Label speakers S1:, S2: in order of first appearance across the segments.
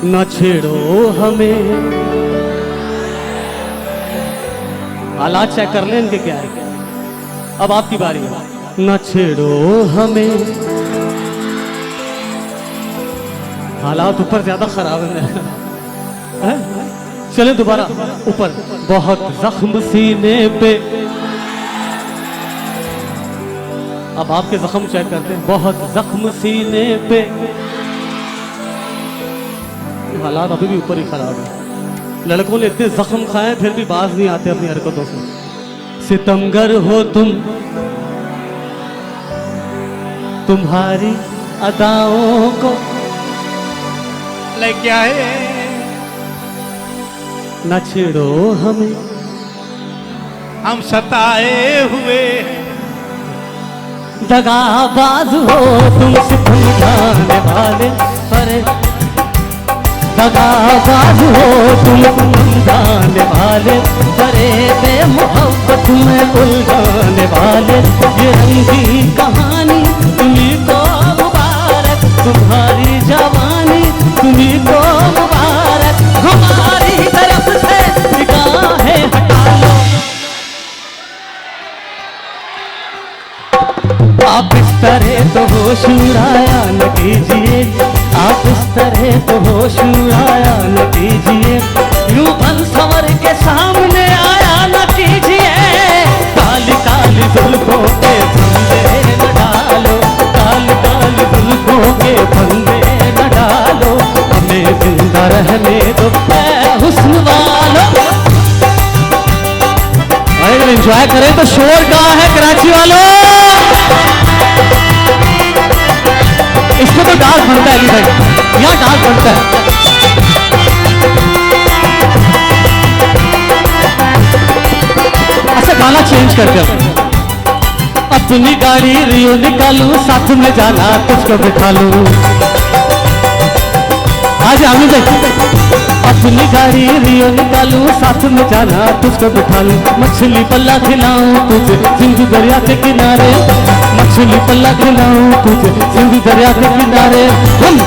S1: न छेड़ो हमें। हालात चेक कर लें इनके क्या है। अब आपकी बारी है। न छेड़ो हमें, हालात ऊपर ज्यादा खराब है। चले दोबारा ऊपर। बहुत जख्म सीने पे, अब आपके जख्म चेक करते हैं। बहुत जख्म सीने पे, हालात अभी भी ऊपर ही खराब है। लड़कों ने इतने जख्म खाए फिर भी बाज नहीं आते अपनी हरकतों से। सितमगर हो तुम, तुम्हारी अदाओं को
S2: लेके आए।
S1: न छेड़ो हमें,
S2: हम सताए हुए।
S1: दगाबाज हो तुम, सितम ढाने वाले। अरे दगाबाज हो तुम, जाने वाले। बड़े बेमोहब्बत में उलझाने वाले। ये रंगी कहानी तुम्हीं को मुबारक, तुम्हारी जवानी तुम्हीं को मुबारक। हमारी तरफ से निगाहें हटा लो। आप इस तरह तो होश उड़ाया न कीजिए, आप इस तरह तो होश उड़ाया न कीजिए। यूं बन संवर के सामने आया न कीजिए। काली काली जुल्फों के फंदे न डालो, काली काली जुल्फों के फंदे न डालो। हमें जिंदा रहने दो ऐ हुस्न वालों। अगर एंजॉय करें तो शोर कहाँ है कराची वालों? इसको तो डांस बनता है भाई, यहाँ डांस बनता है। अच्छा गाना चेंज करके अपनी गाड़ी रियो निकालू, साथ में जाना तुझको बिठा लू। आज आमी भाई अपनी गाड़ी रियो निकालू, साथ में जाना तुझको बिठा लूं। मछली पल्ला खिलाऊं तुझे सिंधु दरिया के किनारे, मछली पल्ला खिलाऊं तुझे सिंधु दरिया के किनारे। हम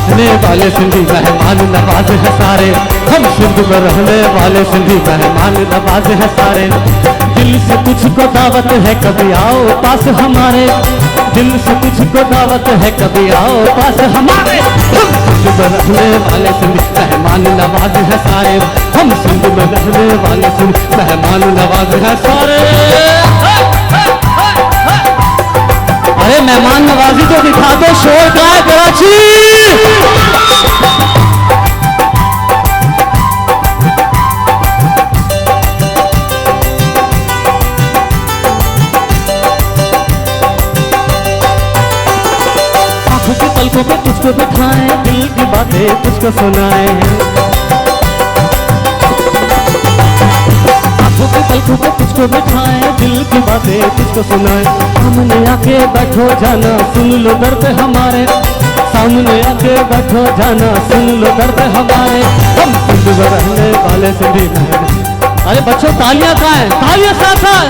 S1: रहने वाले सिंधी मेहमान नवाज है सारे, हम सिंध में रहने वाले सिंधी मेहमान नवाज है सारे। दिल से तुझको दावत है कभी आओ पास हमारे, दिल से तुझको दावत है कभी आओ पास हमारे। हम सिंध में रहने वाले सिंधी मेहमान नवाज है सारे, हम सिंध में रहने वाले सिंधी मेहमान नवाज है सारे। अरे मेहमान नवाजी तो दिखा दो, शोर का है कराची। आंखों के पलकों पे तुझको बिठाए, दिल की बातें तुझको सुनाए। आंखों के पलकों पे तुझको बिठाए, दिल की बातें तुझको सुनाए। सामने आके बैठो जाना सुन लो दर्द हमारे, सामने आके बैठो जाना सुन लो दर्द हमारे। हम सिंध में रहने वाले सिंधी मेहमान। अरे बच्चों तालियां कहाँ है, तालियां साथ है।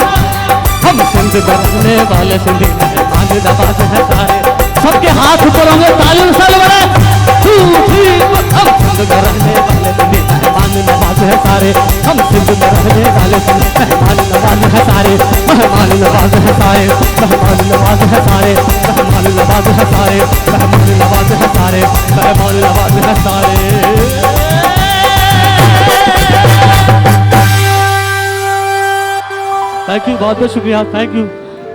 S1: हम सिंध में रहने वाले सिंधी मेहमान नवाज है सारे। सबके हाथ ऊपर होंगे, तालियों से बड़े। हम सिंध में रहने वाले सिंधी मेहमान नवाज है सारे, हम सिंध में रहने वाले सिंधी मेहमान नवाज है सारे। मेहमान नवाज है सारे, मेहमान नवाज है सारे, मेहमान नवाज है सारे, मेहमान नवाज है सारे, मेहमान नवाज है सारे। थैंक यू, बहुत बहुत शुक्रिया, थैंक यू।